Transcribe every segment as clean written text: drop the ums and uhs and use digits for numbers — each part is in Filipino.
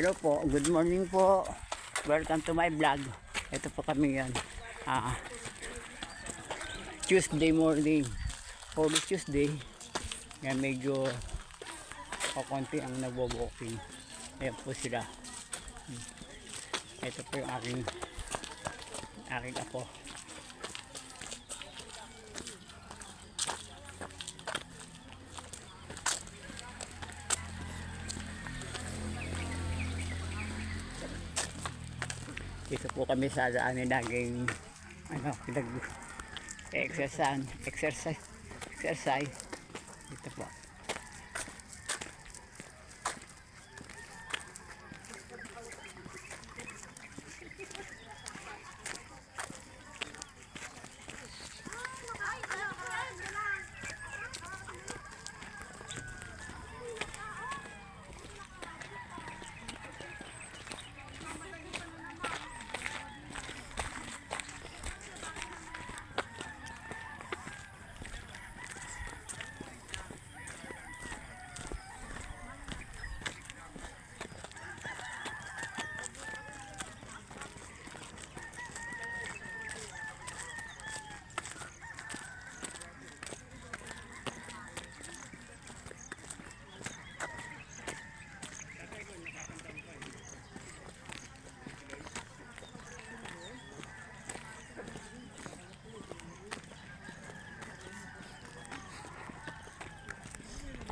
Hello po, good morning po. Welcome to my vlog. Ito po kami yan. Tuesday morning. For this Tuesday, yan medyo konti ang nagbo-walking. Ayan po sila. Ito po yung aking apo. Dito po kami sa daan naging exercise dito po.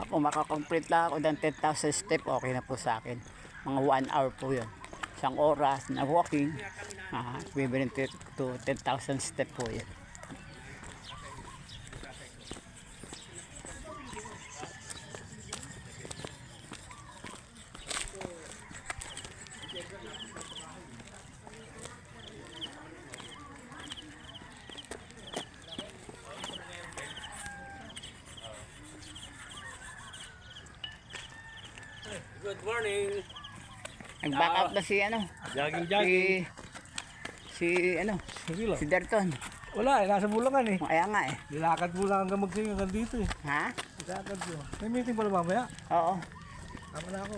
Kung makakomplete lang ako ng 10,000 step, okay na po sa akin. Mga 1 hour po yun. Isang oras na walking, equivalent to 10,000 step po yun. Good morning. Nag-back up na si Jogging. si Derton. Wala nasa Bulacan eh. Kaya nga eh. Nilakad mo lang hanggang magsinga hanggang dito eh. Ha? Nilakad mo. May meeting pala mamaya. Oo. Tama na ako.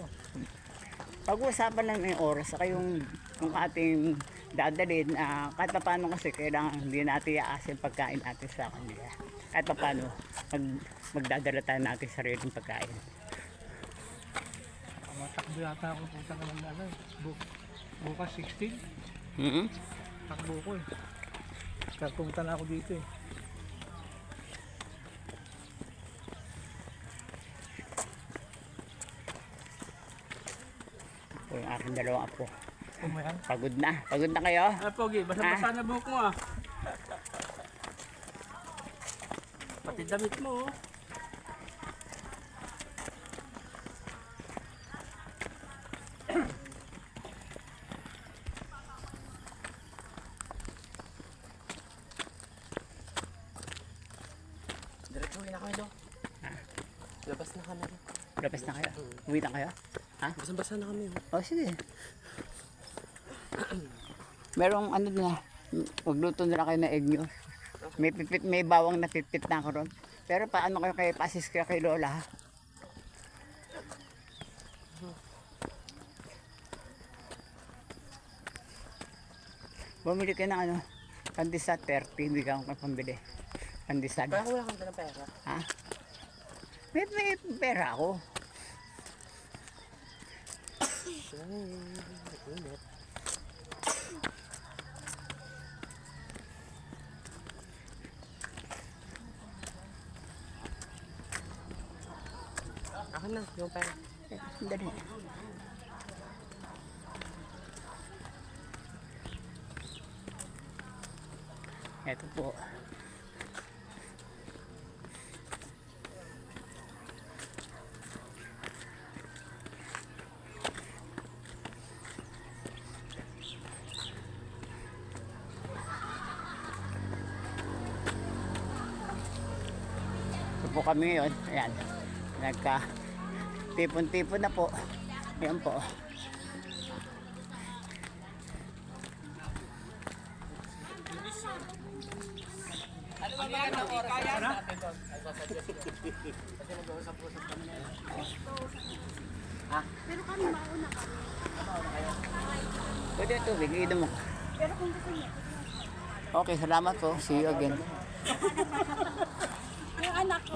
Pag-uusapan lang yung oras saka yung ating dadalhin, kahit pa paano kasi kailangan hindi natin iaasin pagkain natin sa kanila. Kahit pa paano magdadala tayo natin sariling pagkain. Matakbo yata ako punta ka ng bukas 16. Takbo ko eh. Kaya pumunta na ako dito eh. Ito yung aking dalawang apo. Kumayan. Pagod na kayo? Pogi, basa-basa na buhok mo ah. Pati damit mo oh. Diretso na kami doon. Labas na kami. Labas na kayo? Uwi na kayo? Ha? Basa-basa na kami. Oh, sige. Merong na, magluto na kayo na egg nyo. May bawang na pipit na ako ron. Pero paano kayo pasis kayo kay Lola ha? Bumili kayo ng pandesal 30, hindi ka akong pambili. Pandesal. Kaya wala kang dalang pera. Ha? May pera ako. Akin na, yung pera. Dali. Ito po. Ito po kami ngayon. Ayan. Tipon-tipon na po. Ayan po. Ano ba ang oras? Pero kami mauna kami. Pwede yung tubig, iinom mo. Okay, salamat po. See you again. Yung anak ko,